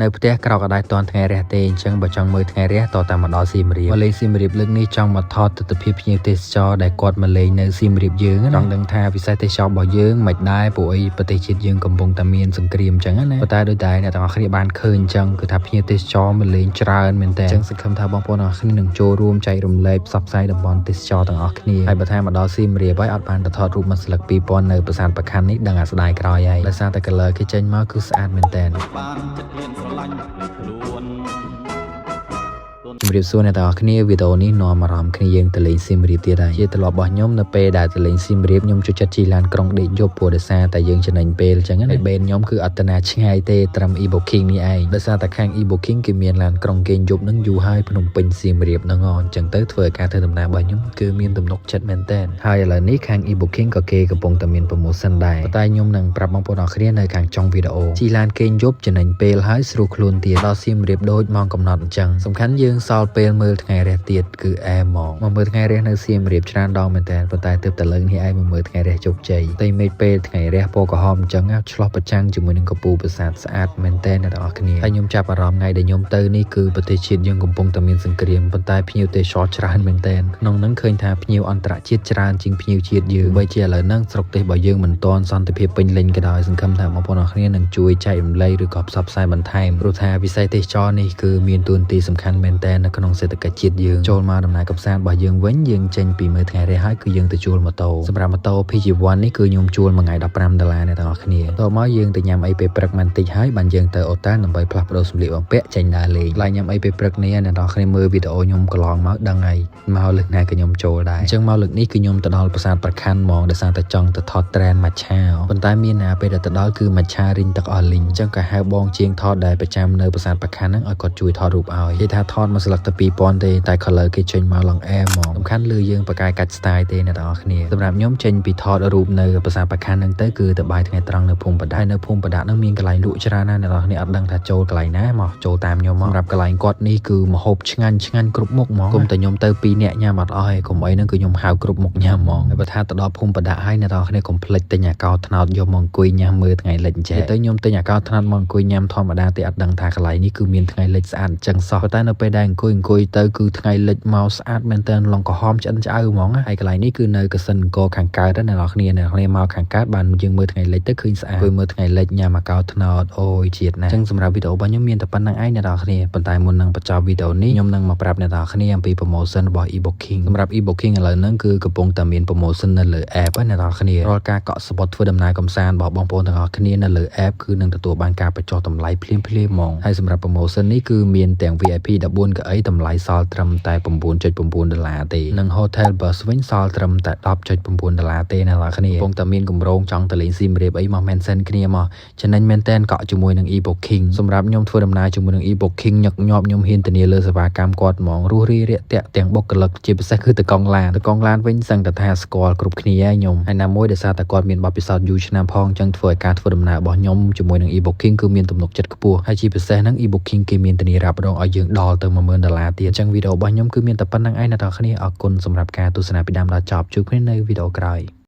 នៅផ្ទះក្រោកអត់ដែរតថ្ងៃរះទេអញ្ចឹងបើចង់មើលថ្ងៃរះតតាមមកដល់សៀមរាបមកលេងសៀមរាបលើកនេះចង់មកថតទស្សនវិជ្ជាភ្ញៀវទេសចរដែលគាត់មកលេងនៅសៀមរាបយើងចង់ដឹងថាវិស័យទេសចររបស់យើងមិនដែរព្រោះអីប្រទេសជាតិយើងកំពុងតែមានសង្គ្រាមអញ្ចឹងណាប៉ុន្តែដូចតែអ្នកទាំងអស់គ្នាបានឃើញអញ្ចឹងគឺថាភ្ញៀវទេសចរមកលេងច្រើនមែនតើអញ្ចឹងសង្ឃឹមថាបងប្អូនទាំងអស់គ្នានឹងចូលរួមចែករំលែកផ្សព្វផ្សាយតំបន់ទេសចរទាំងអស់គ្នាហើយបើថាមកដល់សៀមរាបហើយអត់បានទៅថតរូបមកស្លឹក2000នៅប្រាសាទប្រខាន់នេះដឹងអាស្ដាយក្រោយហើយដោយសារតែ color គេចេញមកគឺស្អាតមែនតើជំរាបសួរអ្នកទាំងអស់គ្នាវីដេអូនេះនាំអារម្មណ៍គ្នាយើងទៅលេងសៀមរាបទៀតហើយជាទម្លាប់របស់ខ្ញុំនៅពេលដែលទៅលេងសៀមរាបខ្ញុំចូលចិត្តជិះឡានក្រុងដេកយប់ព្រោះដោយសារតែយើងចំណេញពេលអញ្ចឹងហើយបេនខ្ញុំគឺអត្តនាឆ្ងាយទេត្រឹម e-booking នេះឯងដោយសារតែខាង e-booking គេមានឡានក្រុងគេងយប់នឹងយូរហើយភ្នំពេញសៀមរាបហ្នឹងអញ្ចឹងទៅធ្វើឲ្យការធ្វើដំណើររបស់ខ្ញុំគឺមានទំនុកចិត្តមែនតើហើយឥឡូវនេះខាង e-booking ក៏គេកំពុងតែមាន promotion ដែរតែខ្ញុំនឹងប្រាប់បងប្អូនអរគ្នានៅខាងចុងវីដេអូជិះឡានគេងយប់ចំណេញពេលហើយស្រួលខ្លួនទៀតដល់សៀមរាបដូចម៉ោងកំណត់អញ្ចឹងសំខាន់យើងសល់ពេលមើលថ្ងៃរះទៀតគឺអែមកមើលថ្ងៃរះនៅសៀមរាបច្រើនដងមែនតើប៉ុន្តែទើបតែលើកនេះឯងមើលថ្ងៃរះជោគជ័យតែមេឃពេលថ្ងៃរះពណ៌ក្រហមអញ្ចឹងឆ្លោះប្រចាំងជាមួយនឹងកំពូលប្រាសាទស្អាតមែនតើអ្នកទាំងអស់គ្នាហើយខ្ញុំចាប់អារម្មណ៍ថ្ងៃដែលខ្ញុំទៅនេះគឺប្រទេសជាតិយើងកំពុងតែមានសង្គ្រាមប៉ុន្តែភ្ញៀវទេសចរច្រើនមែនតើក្នុងហ្នឹងឃើញថាភ្ញៀវអន្តរជាតិច្រើនជាងភ្ញៀវជាតិយើងបើជាឥឡូវហ្នឹងស្រុកទេសរបស់យើងមិនទាន់សន្តិភាពពេញលេញក៏ដោយសង្ឃឹមថាបងប្អូនអរគ្នានឹងជួយចែករំលែកឬក៏ផ្សព្វផ្សាយបន្ថែមព្រោះថាវិស័យទេសចរនេះគឺមានតួនាទីសំខាន់មែនតើនៅក្នុងសេដ្ឋកិច្ចជាតិយើងចូលមកដំណើរកម្សាន្តរបស់យើងវិញយើងចេញពីមើលថ្ងៃរះហើយគឺយើងទៅជួលម៉ូតូសម្រាប់ម៉ូតូ PG1 នេះគឺខ្ញុំជួលមួយថ្ងៃ$15អ្នកទាំងអស់គ្នាតមកយើងទៅញ៉ាំអីពេលព្រឹកបន្តិចហើយបានយើងទៅអូតាដើម្បីផ្លាស់ប្ដូរសម្លៀកបំពាក់ចេញដើរលេងឡើងញ៉ាំអីពេលព្រឹកនេះអ្នកទាំងអស់គ្នាមើលវីដេអូខ្ញុំកន្លងមកដឹងហើយមកលើកណាក៏ខ្ញុំចូលដែរអញ្ចឹងមកលើកនេះគឺខ្ញុំទៅដល់ប្រាសាទប្រខាន់ហ្មងដោយសារតែចង់ទៅថតត្រែនម៉ាឆាប៉ុន្តែមានណាពេលដែលទៅដល់គឺម៉ាឆារីងទឹកអស់លីងអញ្ចឹងក៏ហៅបងជាងថតដែលប្រចាំនៅប្រាសាទប្រខាន់ហ្នឹងឲ្យគាត់ជួយថតរូបឲ្យគេថាថតមកស្លឹកទៅ2000ទេតែ color គេចេញមកឡើងអែហ្មងសំខាន់លើយើងបកកាយកាច់ style ទេអ្នកទាំងអស់គ្នាសម្រាប់ខ្ញុំចេញពីថតរូបនៅប្រាសាទប្រខាន់ហ្នឹងទៅគឺទៅបាយថ្ងៃត្រង់នៅភូមិបដានៅភូមិបដាហ្នឹងមានកន្លែងលក់ច្រើនណាស់អ្នកទាំងអស់គ្នាអត់ដឹងថាចូលកន្លែងណាមកចូលតាមខ្ញុំមកសម្រាប់កន្លែងគាត់នេះគឺម្ហូបឆ្ងាញ់គ្រប់មុខហ្មងគុំតែខ្ញុំទៅ2នាក់ញ៉ាំអត់អស់ហើយកុំអីហ្នឹងគឺខ្ញុំហៅគ្រប់មុខញ៉ាំហ្មងហើយបើថាទៅដល់ភូមិបដាហើយអ្នកទាំងអស់គ្នាកុំភ្លេចទិញអាកោត្នោតយកមកអង្គុយញ៉ាំមើលថ្ងៃលិចអញ្ចឹងទៅខ្ញុំទិញអាកោត្នោតមកអង្គុយញ៉ាំធម្មតាទេអត់ដឹងថាកន្លែងនេះគឺមានថ្ងៃលិចស្អាតអញ្ចឹងសោះតែនៅពេលដែលអង្គុយទៅគឺថ្ងៃលិចមកស្អាតមែនតើឡងក្រហមឆ្អិនឆ្អៅហ្មងហើយកន្លែងនេះគឺនៅកសិនអង្គរខាងកើតណាអ្នកនរគ្នាមកខាងកើតបានយើងមើលថ្ងៃលិចទៅឃើញស្អាតពេលមើលថ្ងៃលិចញ៉ាំអាកោត្នោតអូយជាតិណាអញ្ចឹងសម្រាប់វីដេអូរបស់ខ្ញុំមានតែប៉ុណ្្នឹងឯងអ្នកនរគ្នាប៉ុន្តែមុននឹងបញ្ចប់វីដេអូនេះខ្ញុំនឹងមកប្រាប់អ្នកនរគ្នាអំពី promotion របស់ e-booking សម្រាប់ e-booking ឥឡូវហ្នឹងគឺកំពុងតែមាន promotion នៅលើ app ណាអ្នកនរគ្នារាល់ការកក់សំបុត្រធ្វើដំណើរកម្សាន្តរបស់បងប្អូនទាំងអស់គ្នានៅលើ app គឺនឹងទទួលបានការបញ្ចុះតម្លៃភ្លាមៗហ្មងហើយសម្រាប់ promotion នេះគឺមានទាំង VIP 14កៅអីតម្លៃសល់ត្រឹមតែ$9.9ទេនិង Hotel Bus វិញសល់ត្រឹមតែ$10.9ទេអ្នកនរគ្នាកំពុងតែមានកម្រងចង់ទៅលេងសៀមរាបអីមក mention គ្នាមកចំណេញមែនតើកក់ជាមួយនឹង e-booking សម្រាប់ខ្ញុំធ្វើដំណើរជាមួយនឹង e-booking ញឹកញាប់ខ្ញុំហ៊ានធានាលើសេវាកម្មគាត់ហ្មងរស់រាយរាក់ទាក់ទាំងបុគ្គលិកជាពិសេសគឺតកង់ឡានវិញសឹងតែថាស្គាល់គ្រប់គ្នាហើយខ្ញុំហើយណាមួយដោយសារតែគាត់មានបទពិសោធន៍យូរឆ្នាំផងអញ្ចឹងធ្វើឲ្យការធ្វើដំណើររបស់ខ្ញុំជាមួយនឹង e-booking គឺមានទំនុកចិត្តខ្ពស់ហើយជាពិសេសហ្នឹង e-booking គេមានធានារ៉ាប់រងឲ្យយើងដល់ទៅ$10000ទៀតអញ្ចឹងវីដេអូរបស់ខ្ញុំគឺមានតែប៉ុណ្្នឹងឯងអ្នកនរគ្នាអរគុណសម្រាប់ការទស្សនាពីដើមដល់ចប់ជួបគ្នានៅវីដេអូក្រោយ